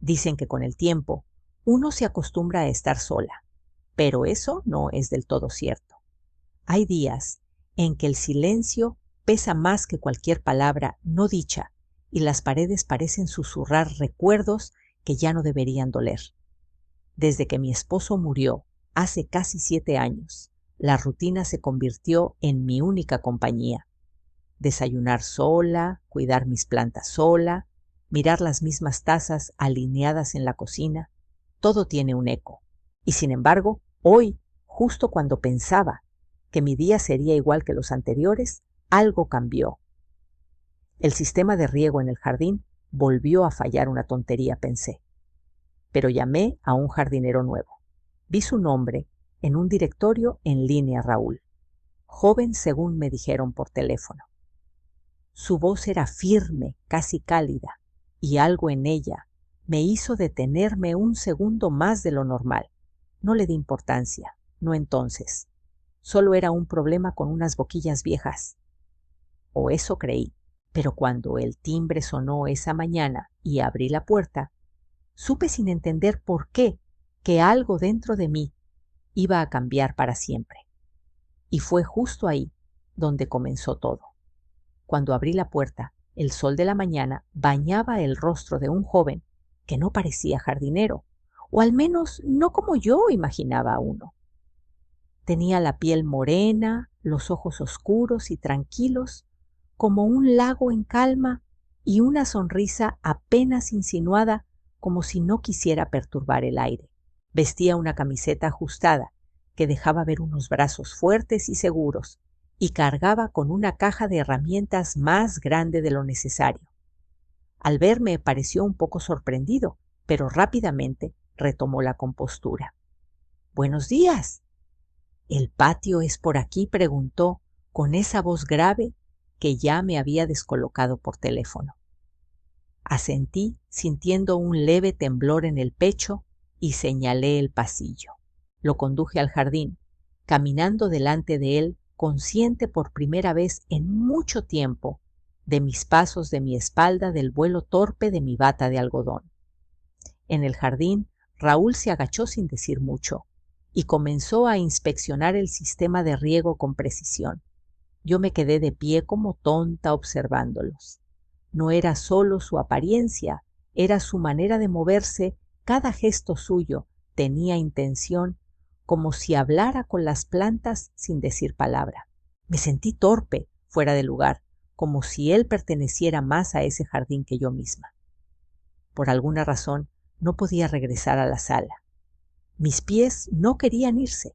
Dicen que con el tiempo uno se acostumbra a estar sola, pero eso no es del todo cierto. Hay días en que el silencio pesa más que cualquier palabra no dicha y las paredes parecen susurrar recuerdos que ya no deberían doler. Desde que mi esposo murió, hace casi 7 años, la rutina se convirtió en mi única compañía. Desayunar sola, cuidar mis plantas sola, mirar las mismas tazas alineadas en la cocina, todo tiene un eco. Y sin embargo, hoy, justo cuando pensaba que mi día sería igual que los anteriores, algo cambió. El sistema de riego en el jardín volvió a fallar, una tontería, pensé. Pero llamé a un jardinero nuevo. Vi su nombre en un directorio en línea: Raúl. Joven según me dijeron por teléfono. Su voz era firme, casi cálida, y algo en ella me hizo detenerme un segundo más de lo normal. No le di importancia, no entonces. Solo era un problema con unas boquillas viejas. O eso creí. Pero cuando el timbre sonó esa mañana y abrí la puerta, supe sin entender por qué que algo dentro de mí iba a cambiar para siempre. Y fue justo ahí donde comenzó todo. Cuando abrí la puerta, el sol de la mañana bañaba el rostro de un joven que no parecía jardinero, o al menos no como yo imaginaba a uno. Tenía la piel morena, los ojos oscuros y tranquilos, como un lago en calma, y una sonrisa apenas insinuada, como si no quisiera perturbar el aire. Vestía una camiseta ajustada que dejaba ver unos brazos fuertes y seguros, y cargaba con una caja de herramientas más grande de lo necesario. Al verme pareció un poco sorprendido, pero rápidamente retomó la compostura. «Buenos días». «¿El patio es por aquí?», preguntó con esa voz grave que ya me había descolocado por teléfono. Asentí, sintiendo un leve temblor en el pecho, y señalé el pasillo. Lo conduje al jardín, caminando delante de él, consciente por primera vez en mucho tiempo de mis pasos, de mi espalda, del vuelo torpe de mi bata de algodón. En el jardín, Raúl se agachó sin decir mucho y comenzó a inspeccionar el sistema de riego con precisión. Yo me quedé de pie como tonta observándolos. No era solo su apariencia, era su manera de moverse. Cada gesto suyo tenía intención, como si hablara con las plantas sin decir palabra. Me sentí torpe, fuera de lugar, como si él perteneciera más a ese jardín que yo misma. Por alguna razón no podía regresar a la sala. Mis pies no querían irse.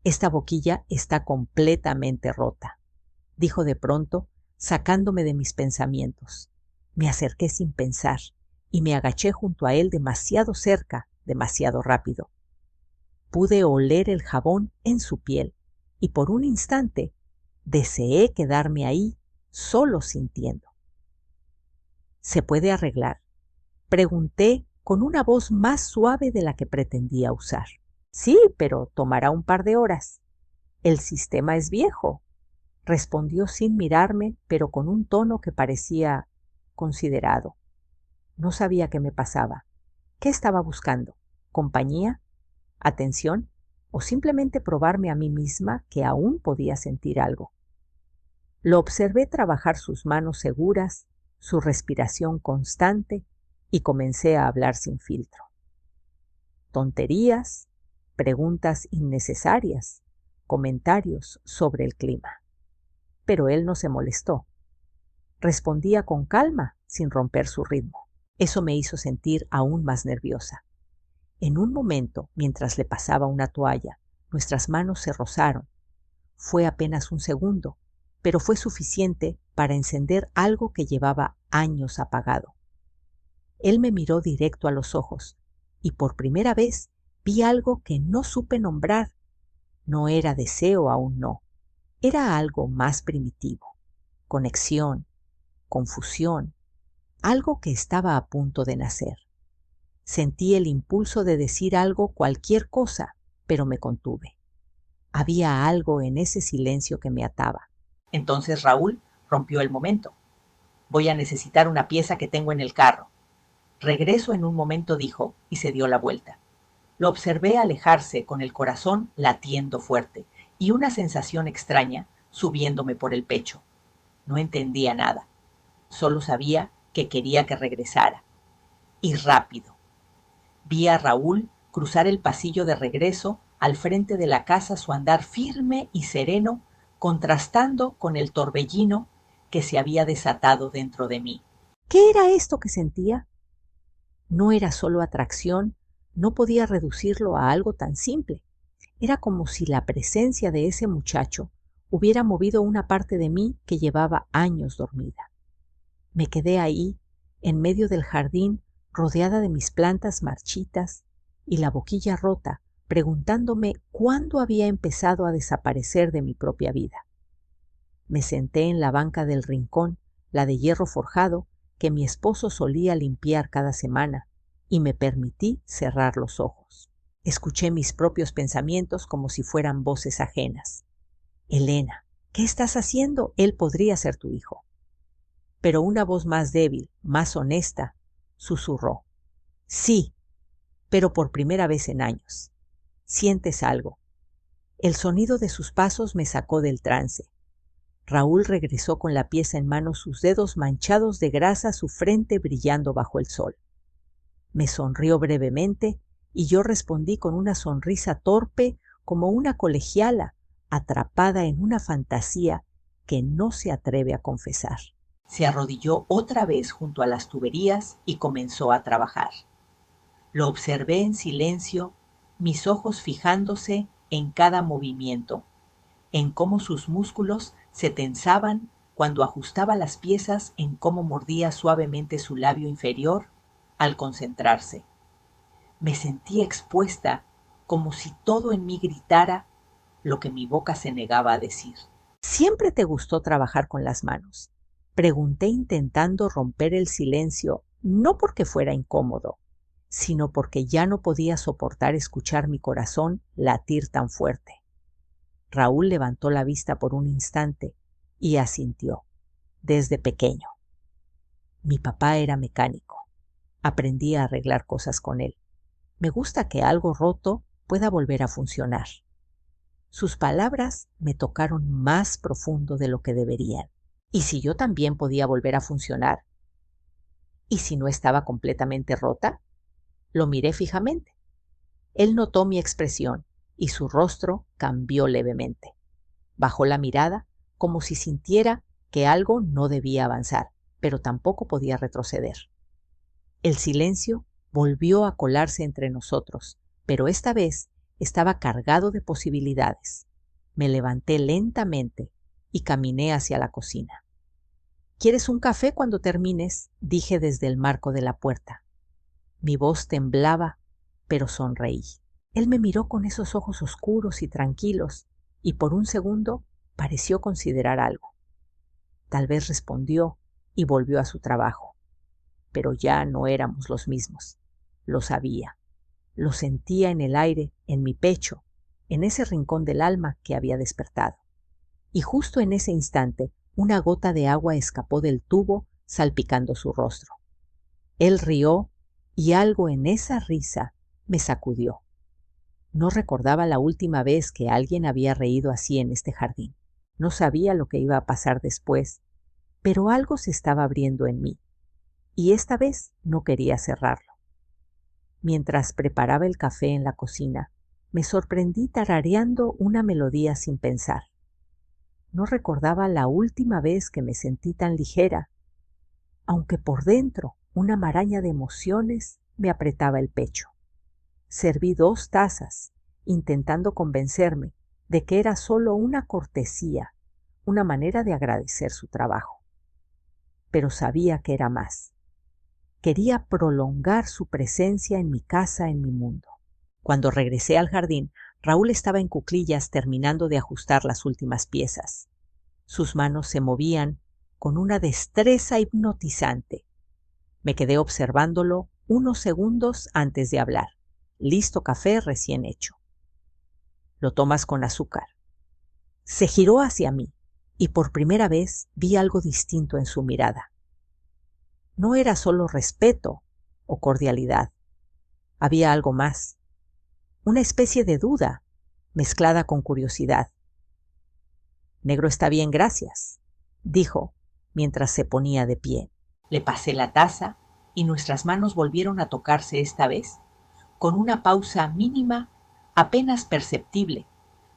«Esta boquilla está completamente rota», dijo de pronto, sacándome de mis pensamientos. Me acerqué sin pensar y me agaché junto a él, demasiado cerca, demasiado rápido. Pude oler el jabón en su piel y por un instante deseé quedarme ahí, solo sintiendo. «¿Se puede arreglar?», pregunté con una voz más suave de la que pretendía usar. «Sí, pero tomará un par de horas. El sistema es viejo», respondió sin mirarme, pero con un tono que parecía considerado. No sabía qué me pasaba. ¿Qué estaba buscando? ¿Compañía? ¿Atención? ¿O simplemente probarme a mí misma que aún podía sentir algo? Lo observé trabajar sus manos seguras, su respiración constante, y comencé a hablar sin filtro. Tonterías, preguntas innecesarias, comentarios sobre el clima. Pero él no se molestó. Respondía con calma, sin romper su ritmo. Eso me hizo sentir aún más nerviosa. En un momento, mientras le pasaba una toalla, nuestras manos se rozaron. Fue apenas un segundo, pero fue suficiente para encender algo que llevaba años apagado. Él me miró directo a los ojos, y por primera vez vi algo que no supe nombrar. No era deseo, aún no. Era algo más primitivo. Conexión, confusión, algo que estaba a punto de nacer. Sentí el impulso de decir algo, cualquier cosa, pero me contuve. Había algo en ese silencio que me ataba. Entonces Raúl rompió el momento. «Voy a necesitar una pieza que tengo en el carro». Regreso en un momento, dijo, y se dio la vuelta. Lo observé alejarse con el corazón latiendo fuerte y una sensación extraña subiéndome por el pecho. No entendía nada. Solo sabía que quería que regresara. Y rápido. Vi a Raúl cruzar el pasillo de regreso al frente de la casa, su andar firme y sereno, contrastando con el torbellino que se había desatado dentro de mí. ¿Qué era esto que sentía? No era solo atracción, no podía reducirlo a algo tan simple. Era como si la presencia de ese muchacho hubiera movido una parte de mí que llevaba años dormida. Me quedé ahí, en medio del jardín, rodeada de mis plantas marchitas y la boquilla rota, preguntándome cuándo había empezado a desaparecer de mi propia vida. Me senté en la banca del rincón, la de hierro forjado, que mi esposo solía limpiar cada semana, y me permití cerrar los ojos. Escuché mis propios pensamientos como si fueran voces ajenas. Elena, ¿qué estás haciendo? Él podría ser tu hijo. Pero una voz más débil, más honesta, susurró. Sí, pero por primera vez en años. ¿Sientes algo? El sonido de sus pasos me sacó del trance. Raúl regresó con la pieza en mano, sus dedos manchados de grasa, su frente brillando bajo el sol. Me sonrió brevemente y yo respondí con una sonrisa torpe como una colegiala atrapada en una fantasía que no se atreve a confesar. Se arrodilló otra vez junto a las tuberías y comenzó a trabajar. Lo observé en silencio, mis ojos fijándose en cada movimiento, en cómo sus músculos se tensaban cuando ajustaba las piezas, en cómo mordía suavemente su labio inferior al concentrarse. Me sentí expuesta, como si todo en mí gritara lo que mi boca se negaba a decir. ¿Siempre te gustó trabajar con las manos? Pregunté intentando romper el silencio, no porque fuera incómodo, sino porque ya no podía soportar escuchar mi corazón latir tan fuerte. Raúl levantó la vista por un instante y asintió. Desde pequeño. Mi papá era mecánico. Aprendí a arreglar cosas con él. Me gusta que algo roto pueda volver a funcionar. Sus palabras me tocaron más profundo de lo que deberían. ¿Y si yo también podía volver a funcionar? ¿Y si no estaba completamente rota? Lo miré fijamente. Él notó mi expresión y su rostro cambió levemente. Bajó la mirada como si sintiera que algo no debía avanzar, pero tampoco podía retroceder. El silencio volvió a colarse entre nosotros, pero esta vez estaba cargado de posibilidades. Me levanté lentamente y caminé hacia la cocina. ¿Quieres un café cuando termines?, dije desde el marco de la puerta. Mi voz temblaba, pero sonreí. Él me miró con esos ojos oscuros y tranquilos, y por un segundo pareció considerar algo. Tal vez respondió y volvió a su trabajo. Pero ya no éramos los mismos. Lo sabía. Lo sentía en el aire, en mi pecho, en ese rincón del alma que había despertado. Y justo en ese instante, una gota de agua escapó del tubo, salpicando su rostro. Él rió y algo en esa risa me sacudió. No recordaba la última vez que alguien había reído así en este jardín. No sabía lo que iba a pasar después, pero algo se estaba abriendo en mí, y esta vez no quería cerrarlo. Mientras preparaba el café en la cocina, me sorprendí tarareando una melodía sin pensar. No recordaba la última vez que me sentí tan ligera, aunque por dentro una maraña de emociones me apretaba el pecho. Serví 2 tazas, intentando convencerme de que era solo una cortesía, una manera de agradecer su trabajo. Pero sabía que era más. Quería prolongar su presencia en mi casa, en mi mundo. Cuando regresé al jardín, Raúl estaba en cuclillas terminando de ajustar las últimas piezas. Sus manos se movían con una destreza hipnotizante. Me quedé observándolo unos segundos antes de hablar. Listo café recién hecho. ¿Lo tomas con azúcar? Se giró hacia mí y por primera vez vi algo distinto en su mirada. No era solo respeto o cordialidad. Había algo más, una especie de duda mezclada con curiosidad. «Negro está bien, gracias», dijo mientras se ponía de pie. Le pasé la taza y nuestras manos volvieron a tocarse esta vez, con una pausa mínima, apenas perceptible,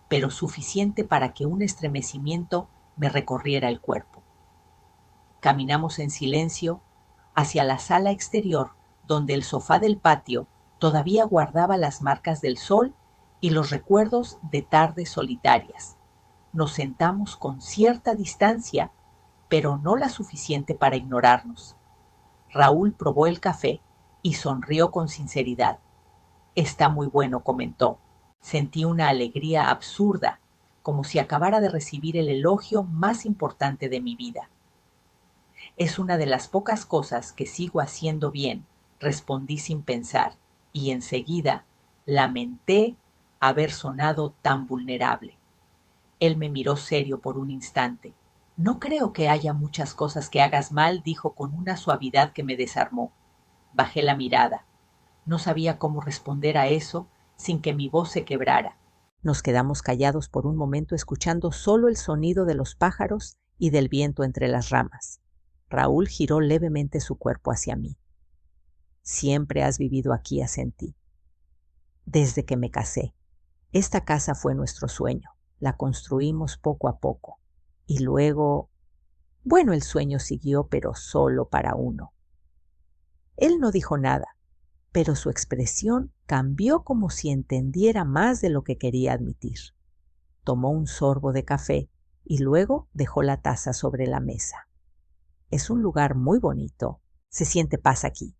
pero suficiente para que un estremecimiento me recorriera el cuerpo. Caminamos en silencio hacia la sala exterior, donde el sofá del patio todavía guardaba las marcas del sol y los recuerdos de tardes solitarias. Nos sentamos con cierta distancia, pero no la suficiente para ignorarnos. Raúl probó el café y sonrió con sinceridad. «Está muy bueno», comentó. Sentí una alegría absurda, como si acabara de recibir el elogio más importante de mi vida. «Es una de las pocas cosas que sigo haciendo bien», respondí sin pensar, y enseguida lamenté haber sonado tan vulnerable. Él me miró serio por un instante. «No creo que haya muchas cosas que hagas mal», dijo con una suavidad que me desarmó. Bajé la mirada. No sabía cómo responder a eso sin que mi voz se quebrara. Nos quedamos callados por un momento, escuchando solo el sonido de los pájaros y del viento entre las ramas. Raúl giró levemente su cuerpo hacia mí. «Siempre has vivido aquí», asentí. «Desde que me casé. Esta casa fue nuestro sueño. La construimos poco a poco. Y luego... Bueno, el sueño siguió, pero solo para uno». Él no dijo nada, pero su expresión cambió como si entendiera más de lo que quería admitir. Tomó un sorbo de café y luego dejó la taza sobre la mesa. «Es un lugar muy bonito. Se siente paz aquí».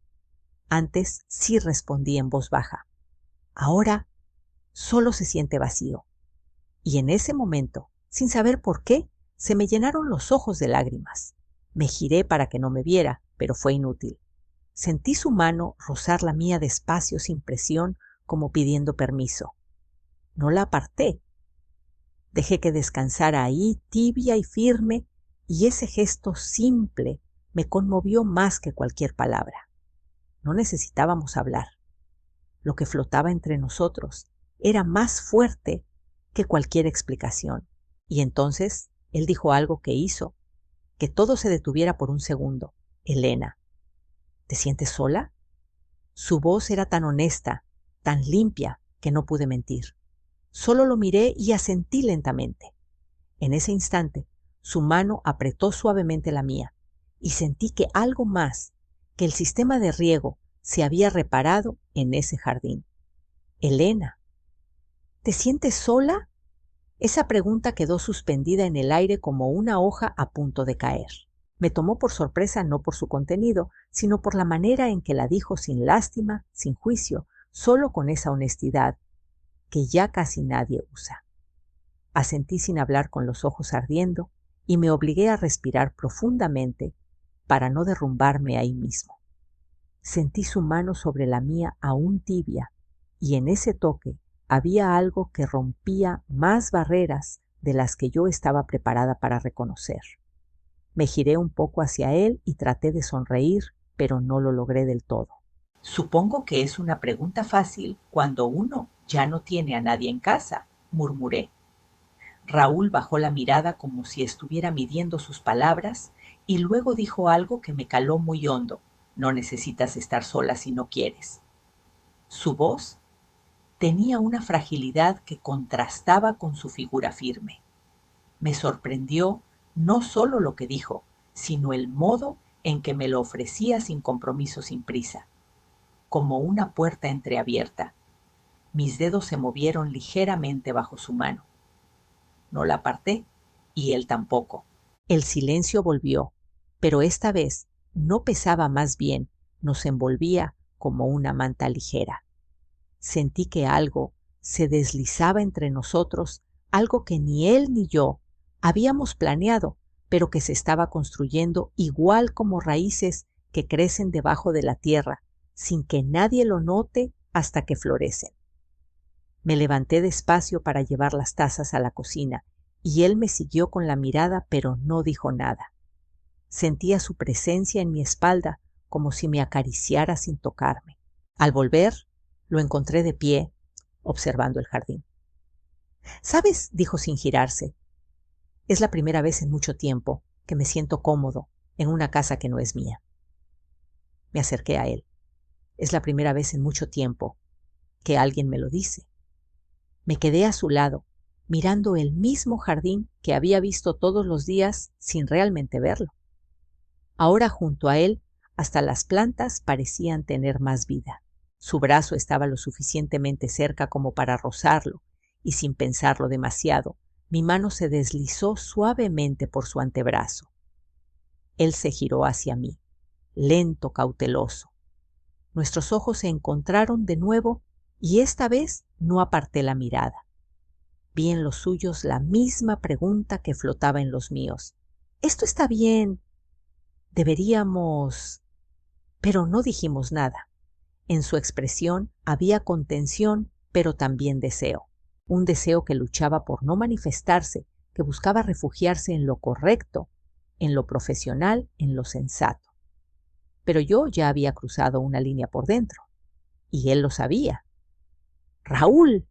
Antes sí respondí en voz baja. Ahora solo se siente vacío. Y en ese momento, sin saber por qué, se me llenaron los ojos de lágrimas. Me giré para que no me viera, pero fue inútil. Sentí su mano rozar la mía despacio, sin presión, como pidiendo permiso. No la aparté. Dejé que descansara ahí, tibia y firme, y ese gesto simple me conmovió más que cualquier palabra. No necesitábamos hablar. Lo que flotaba entre nosotros era más fuerte que cualquier explicación. Y entonces él dijo algo que hizo que todo se detuviera por un segundo. «Elena, ¿te sientes sola?». Su voz era tan honesta, tan limpia, que no pude mentir. Solo lo miré y asentí lentamente. En ese instante, su mano apretó suavemente la mía y sentí que algo más, que el sistema de riego, se había reparado en ese jardín. «Elena, ¿te sientes sola?». Esa pregunta quedó suspendida en el aire como una hoja a punto de caer. Me tomó por sorpresa no por su contenido, sino por la manera en que la dijo sin lástima, sin juicio, solo con esa honestidad que ya casi nadie usa. Asentí sin hablar, con los ojos ardiendo, y me obligué a respirar profundamente para no derrumbarme ahí mismo. Sentí su mano sobre la mía aún tibia, y en ese toque había algo que rompía más barreras de las que yo estaba preparada para reconocer. Me giré un poco hacia él y traté de sonreír, pero no lo logré del todo. «Supongo que es una pregunta fácil cuando uno ya no tiene a nadie en casa», murmuré. Raúl bajó la mirada como si estuviera midiendo sus palabras y luego dijo algo que me caló muy hondo. «No necesitas estar sola si no quieres». Su voz tenía una fragilidad que contrastaba con su figura firme. Me sorprendió no solo lo que dijo, sino el modo en que me lo ofrecía sin compromiso, sin prisa, como una puerta entreabierta. Mis dedos se movieron ligeramente bajo su mano. No la aparté y él tampoco. El silencio volvió, pero esta vez no pesaba, más bien nos envolvía como una manta ligera. Sentí que algo se deslizaba entre nosotros, algo que ni él ni yo habíamos planeado, pero que se estaba construyendo igual como raíces que crecen debajo de la tierra, sin que nadie lo note hasta que florecen. Me levanté despacio para llevar las tazas a la cocina, y él me siguió con la mirada, pero no dijo nada. Sentía su presencia en mi espalda como si me acariciara sin tocarme. Al volver, lo encontré de pie, observando el jardín. «¿Sabes?», dijo sin girarse, «es la primera vez en mucho tiempo que me siento cómodo en una casa que no es mía». Me acerqué a él. «Es la primera vez en mucho tiempo que alguien me lo dice». Me quedé a su lado, mirando el mismo jardín que había visto todos los días sin realmente verlo. Ahora junto a él, hasta las plantas parecían tener más vida. Su brazo estaba lo suficientemente cerca como para rozarlo, y sin pensarlo demasiado, mi mano se deslizó suavemente por su antebrazo. Él se giró hacia mí, lento, cauteloso. Nuestros ojos se encontraron de nuevo y esta vez no aparté la mirada. Vi en los suyos la misma pregunta que flotaba en los míos. «¿Esto está bien? Deberíamos...». Pero no dijimos nada. En su expresión había contención, pero también deseo. Un deseo que luchaba por no manifestarse, que buscaba refugiarse en lo correcto, en lo profesional, en lo sensato. Pero yo ya había cruzado una línea por dentro, y él lo sabía. «Raúl»,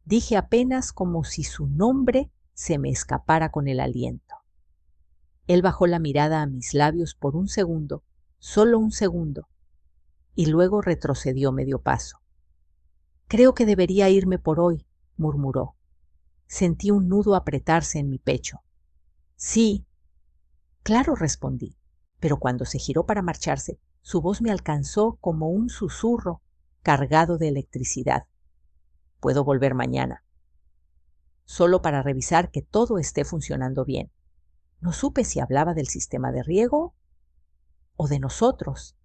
dije apenas como si su nombre se me escapara con el aliento. Él bajó la mirada a mis labios por un segundo, solo un segundo, y luego retrocedió medio paso. «Creo que debería irme por hoy», murmuró. Sentí un nudo apretarse en mi pecho. «Sí». «Claro», respondí, pero cuando se giró para marcharse, su voz me alcanzó como un susurro cargado de electricidad. «Puedo volver mañana, solo para revisar que todo esté funcionando bien». No supe si hablaba del sistema de riego o de nosotros.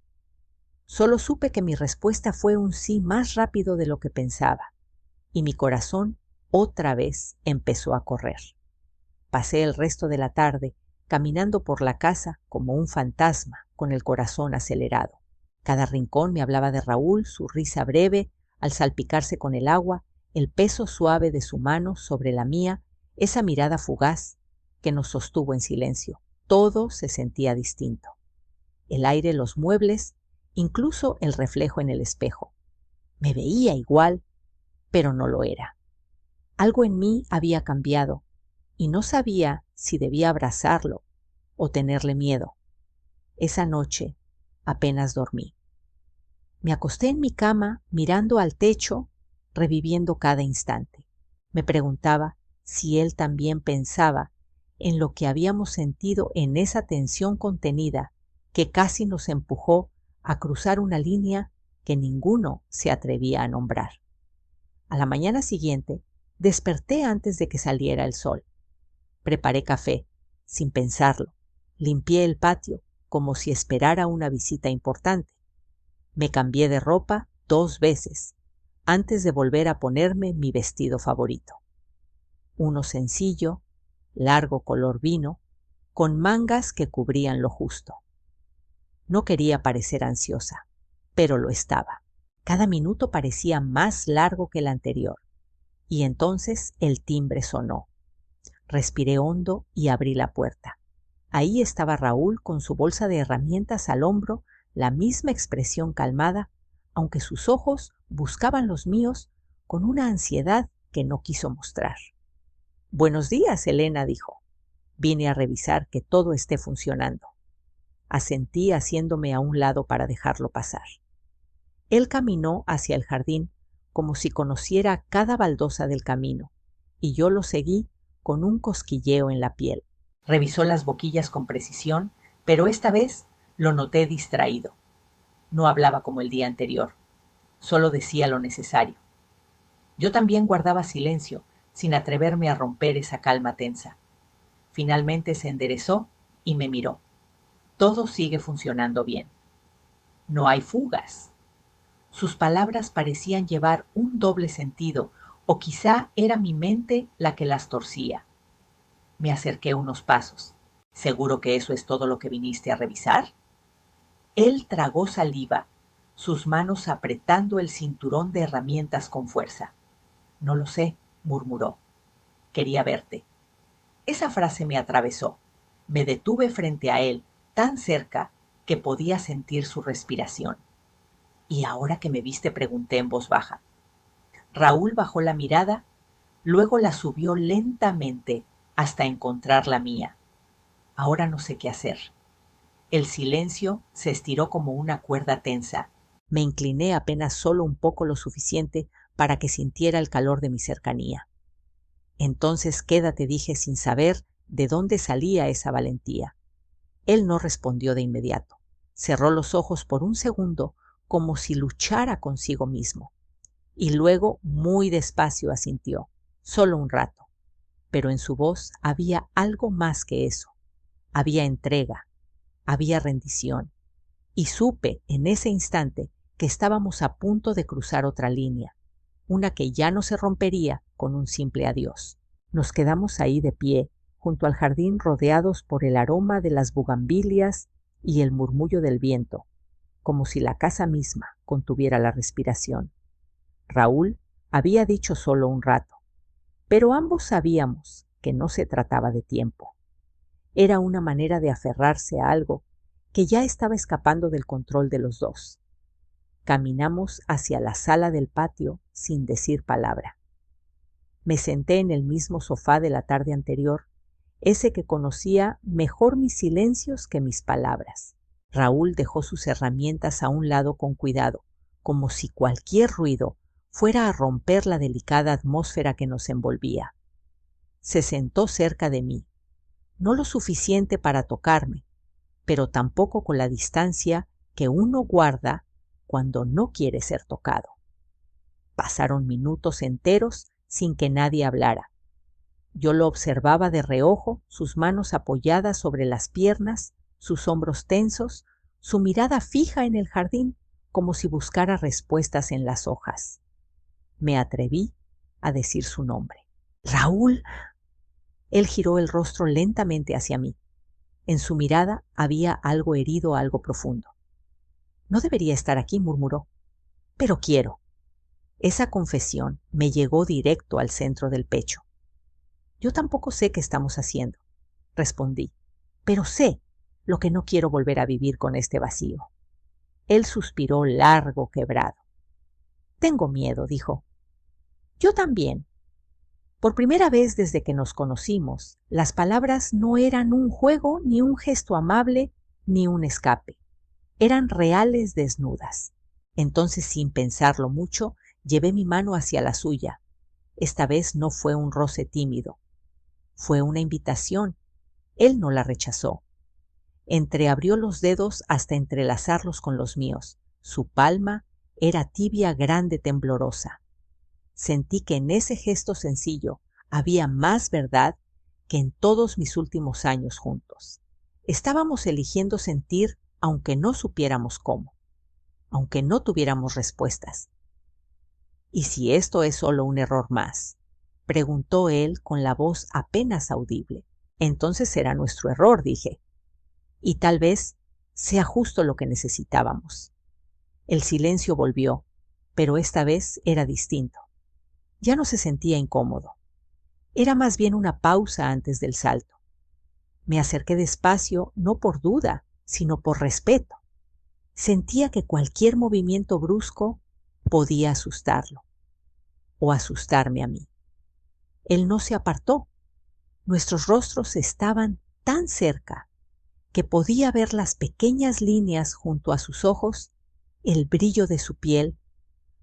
Solo supe que mi respuesta fue un sí más rápido de lo que pensaba, y mi corazón otra vez empezó a correr. Pasé el resto de la tarde caminando por la casa como un fantasma, con el corazón acelerado. Cada rincón me hablaba de Raúl, su risa breve al salpicarse con el agua, el peso suave de su mano sobre la mía, esa mirada fugaz que nos sostuvo en silencio. Todo se sentía distinto. El aire, los muebles, incluso el reflejo en el espejo. Me veía igual, pero no lo era. Algo en mí había cambiado, y no sabía si debía abrazarlo o tenerle miedo. Esa noche apenas dormí. Me acosté en mi cama mirando al techo, reviviendo cada instante. Me preguntaba si él también pensaba en lo que habíamos sentido en esa tensión contenida que casi nos empujó a cruzar una línea que ninguno se atrevía a nombrar. A la mañana siguiente desperté antes de que saliera el sol. Preparé café, sin pensarlo. Limpié el patio como si esperara una visita importante. Me cambié de ropa 2 veces antes de volver a ponerme mi vestido favorito. Uno sencillo, largo color vino, con mangas que cubrían lo justo. No quería parecer ansiosa, pero lo estaba. Cada minuto parecía más largo que el anterior. Y entonces el timbre sonó. Respiré hondo y abrí la puerta. Ahí estaba Raúl con su bolsa de herramientas al hombro, la misma expresión calmada, aunque sus ojos buscaban los míos con una ansiedad que no quiso mostrar. «Buenos días, Elena», dijo. «Vine a revisar que todo esté funcionando». Asentí haciéndome a un lado para dejarlo pasar. Él caminó hacia el jardín como si conociera cada baldosa del camino, y yo lo seguí con un cosquilleo en la piel. Revisó las boquillas con precisión, pero esta vez lo noté distraído. No hablaba como el día anterior, solo decía lo necesario. Yo también guardaba silencio, sin atreverme a romper esa calma tensa. Finalmente se enderezó y me miró. «Todo sigue funcionando bien. No hay fugas». Sus palabras parecían llevar un doble sentido, o quizá era mi mente la que las torcía. Me acerqué unos pasos. «¿Seguro que eso es todo lo que viniste a revisar?». Él tragó saliva, sus manos apretando el cinturón de herramientas con fuerza. «No lo sé», murmuró. «Quería verte». Esa frase me atravesó. Me detuve frente a él, tan cerca que podía sentir su respiración. ¿Y ahora que me viste?, pregunté en voz baja. Raúl bajó la mirada, luego la subió lentamente hasta encontrar la mía. Ahora no sé qué hacer. El silencio se estiró como una cuerda tensa. Me incliné apenas solo un poco lo suficiente para que sintiera el calor de mi cercanía. Entonces quédate, dije sin saber de dónde salía esa valentía. Él no respondió de inmediato. Cerró los ojos por un segundo como si luchara consigo mismo. Y luego muy despacio asintió, solo un rato. Pero en su voz había algo más que eso. Había entrega, había rendición. Y supe en ese instante que estábamos a punto de cruzar otra línea, una que ya no se rompería con un simple adiós. Nos quedamos ahí de pie, junto al jardín, rodeados por el aroma de las bugambilias y el murmullo del viento, como si la casa misma contuviera la respiración. Raúl había dicho solo un rato, pero ambos sabíamos que no se trataba de tiempo. Era una manera de aferrarse a algo que ya estaba escapando del control de los dos. Caminamos hacia la sala del patio sin decir palabra. Me senté en el mismo sofá de la tarde anterior, ese que conocía mejor mis silencios que mis palabras. Raúl dejó sus herramientas a un lado con cuidado, como si cualquier ruido fuera a romper la delicada atmósfera que nos envolvía. Se sentó cerca de mí, no lo suficiente para tocarme, pero tampoco con la distancia que uno guarda cuando no quiere ser tocado. Pasaron minutos enteros sin que nadie hablara. Yo lo observaba de reojo, sus manos apoyadas sobre las piernas, sus hombros tensos, su mirada fija en el jardín, como si buscara respuestas en las hojas. Me atreví a decir su nombre. ¡Raúl! Él giró el rostro lentamente hacia mí. En su mirada había algo herido, algo profundo. No debería estar aquí, murmuró. Pero quiero. Esa confesión me llegó directo al centro del pecho. Yo tampoco sé qué estamos haciendo, respondí, pero sé lo que no quiero volver a vivir con este vacío. Él suspiró largo, quebrado. Tengo miedo, dijo. Yo también. Por primera vez desde que nos conocimos, las palabras no eran un juego, ni un gesto amable, ni un escape. Eran reales desnudas. Entonces, sin pensarlo mucho, llevé mi mano hacia la suya. Esta vez no fue un roce tímido. Fue una invitación. Él no la rechazó. Entreabrió los dedos hasta entrelazarlos con los míos. Su palma era tibia, grande, temblorosa. Sentí que en ese gesto sencillo había más verdad que en todos mis últimos años juntos. Estábamos eligiendo sentir aunque no supiéramos cómo, aunque no tuviéramos respuestas. ¿Y si esto es solo un error más?, preguntó él con la voz apenas audible. Entonces será nuestro error, dije. Y tal vez sea justo lo que necesitábamos. El silencio volvió, pero esta vez era distinto. Ya no se sentía incómodo. Era más bien una pausa antes del salto. Me acerqué despacio, no por duda, sino por respeto. Sentía que cualquier movimiento brusco podía asustarlo, o asustarme a mí. Él no se apartó. Nuestros rostros estaban tan cerca que podía ver las pequeñas líneas junto a sus ojos, el brillo de su piel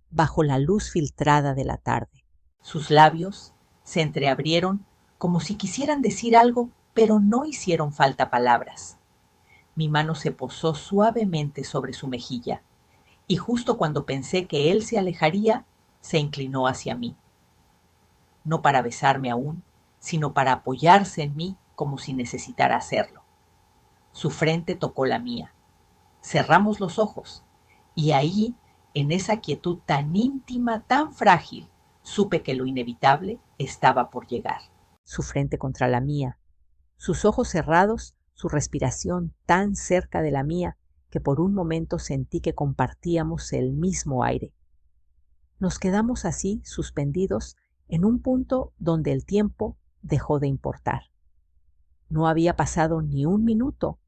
bajo la luz filtrada de la tarde. Sus labios se entreabrieron como si quisieran decir algo, pero no hicieron falta palabras. Mi mano se posó suavemente sobre su mejilla, y justo cuando pensé que él se alejaría, se inclinó hacia mí. No para besarme aún, sino para apoyarse en mí como si necesitara hacerlo. Su frente tocó la mía. Cerramos los ojos, y ahí, en esa quietud tan íntima, tan frágil, supe que lo inevitable estaba por llegar. Su frente contra la mía, sus ojos cerrados, su respiración tan cerca de la mía que por un momento sentí que compartíamos el mismo aire. Nos quedamos así, suspendidos, en un punto donde el tiempo dejó de importar. No había pasado ni un minuto,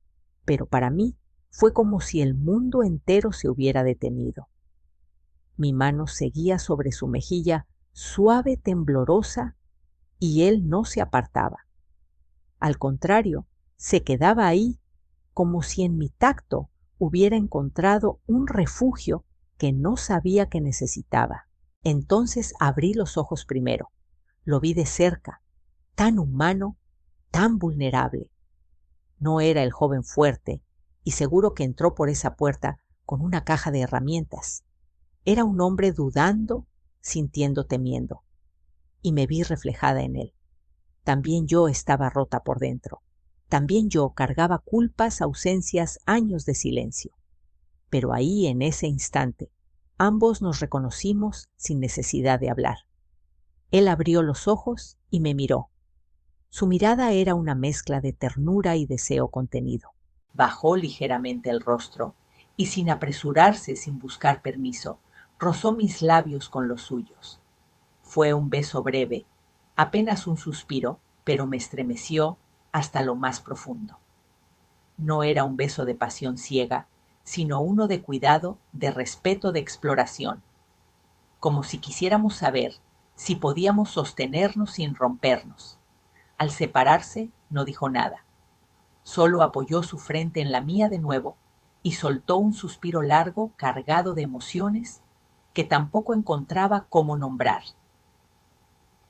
pero para mí fue como si el mundo entero se hubiera detenido. Mi mano seguía sobre su mejilla, suave, temblorosa, y él no se apartaba. Al contrario, se quedaba ahí, como si en mi tacto hubiera encontrado un refugio que no sabía que necesitaba. Entonces abrí los ojos primero. Lo vi de cerca, tan humano, tan vulnerable. No era el joven fuerte, y seguro que entró por esa puerta con una caja de herramientas. Era un hombre dudando, sintiendo, temiendo. Y me vi reflejada en él. También yo estaba rota por dentro. También yo cargaba culpas, ausencias, años de silencio. Pero ahí, en ese instante, ambos nos reconocimos sin necesidad de hablar. Él abrió los ojos y me miró. Su mirada era una mezcla de ternura y deseo contenido. Bajó ligeramente el rostro y, sin apresurarse, sin buscar permiso, rozó mis labios con los suyos. Fue un beso breve, apenas un suspiro, pero me estremeció hasta lo más profundo. No era un beso de pasión ciega, sino uno de cuidado, de respeto, de exploración, como si quisiéramos saber si podíamos sostenernos sin rompernos. Al separarse, no dijo nada. Solo apoyó su frente en la mía de nuevo y soltó un suspiro largo cargado de emociones que tampoco encontraba cómo nombrar.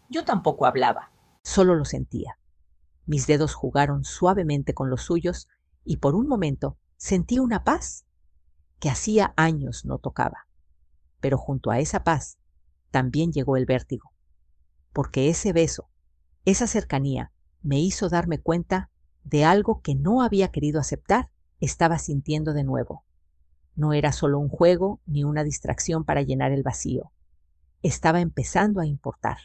Yo tampoco hablaba, solo lo sentía. Mis dedos jugaron suavemente con los suyos y por un momento sentí una paz que hacía años no tocaba. Pero junto a esa paz también llegó el vértigo, porque ese beso, esa cercanía, me hizo darme cuenta de algo que no había querido aceptar, estaba sintiendo de nuevo. No era solo un juego ni una distracción para llenar el vacío. Estaba empezando a importar.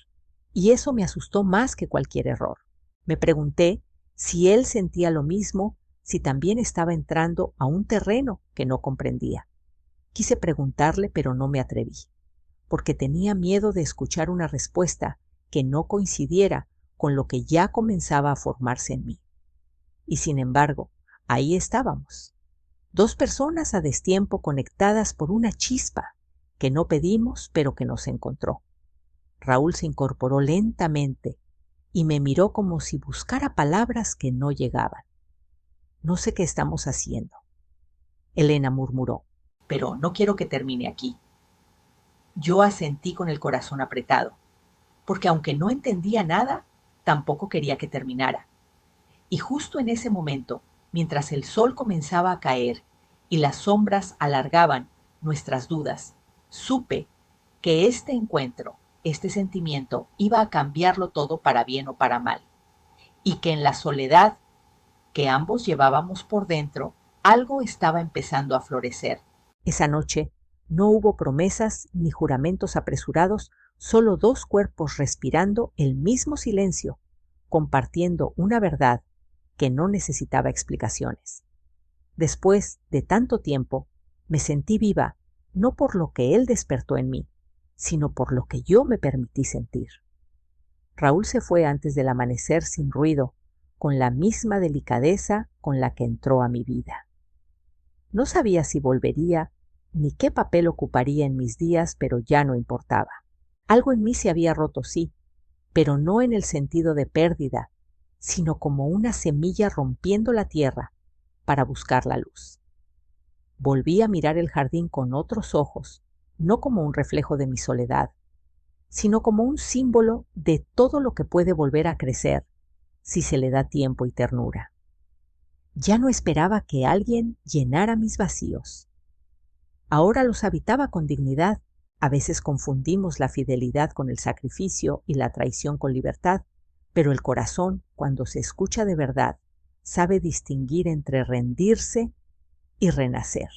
Y eso me asustó más que cualquier error. Me pregunté si él sentía lo mismo, si también estaba entrando a un terreno que no comprendía. Quise preguntarle, pero no me atreví, porque tenía miedo de escuchar una respuesta que no coincidiera con lo que ya comenzaba a formarse en mí. Y sin embargo, ahí estábamos, dos personas a destiempo conectadas por una chispa que no pedimos, pero que nos encontró. Raúl se incorporó lentamente y me miró como si buscara palabras que no llegaban. No sé qué estamos haciendo, Elena murmuró, pero no quiero que termine aquí. Yo asentí con el corazón apretado, porque aunque no entendía nada, tampoco quería que terminara. Y justo en ese momento, mientras el sol comenzaba a caer y las sombras alargaban nuestras dudas, supe que este encuentro, este sentimiento, iba a cambiarlo todo para bien o para mal, y que en la soledad que ambos llevábamos por dentro, algo estaba empezando a florecer. Esa noche no hubo promesas ni juramentos apresurados, solo dos cuerpos respirando el mismo silencio, compartiendo una verdad que no necesitaba explicaciones. Después de tanto tiempo, me sentí viva, no por lo que él despertó en mí, sino por lo que yo me permití sentir. Raúl se fue antes del amanecer sin ruido, con la misma delicadeza con la que entró a mi vida. No sabía si volvería, ni qué papel ocuparía en mis días, pero ya no importaba. Algo en mí se había roto, sí, pero no en el sentido de pérdida, sino como una semilla rompiendo la tierra para buscar la luz. Volví a mirar el jardín con otros ojos, no como un reflejo de mi soledad, sino como un símbolo de todo lo que puede volver a crecer si se le da tiempo y ternura. Ya no esperaba que alguien llenara mis vacíos. Ahora los habitaba con dignidad. A veces confundimos la fidelidad con el sacrificio y la traición con libertad, pero el corazón, cuando se escucha de verdad, sabe distinguir entre rendirse y renacer.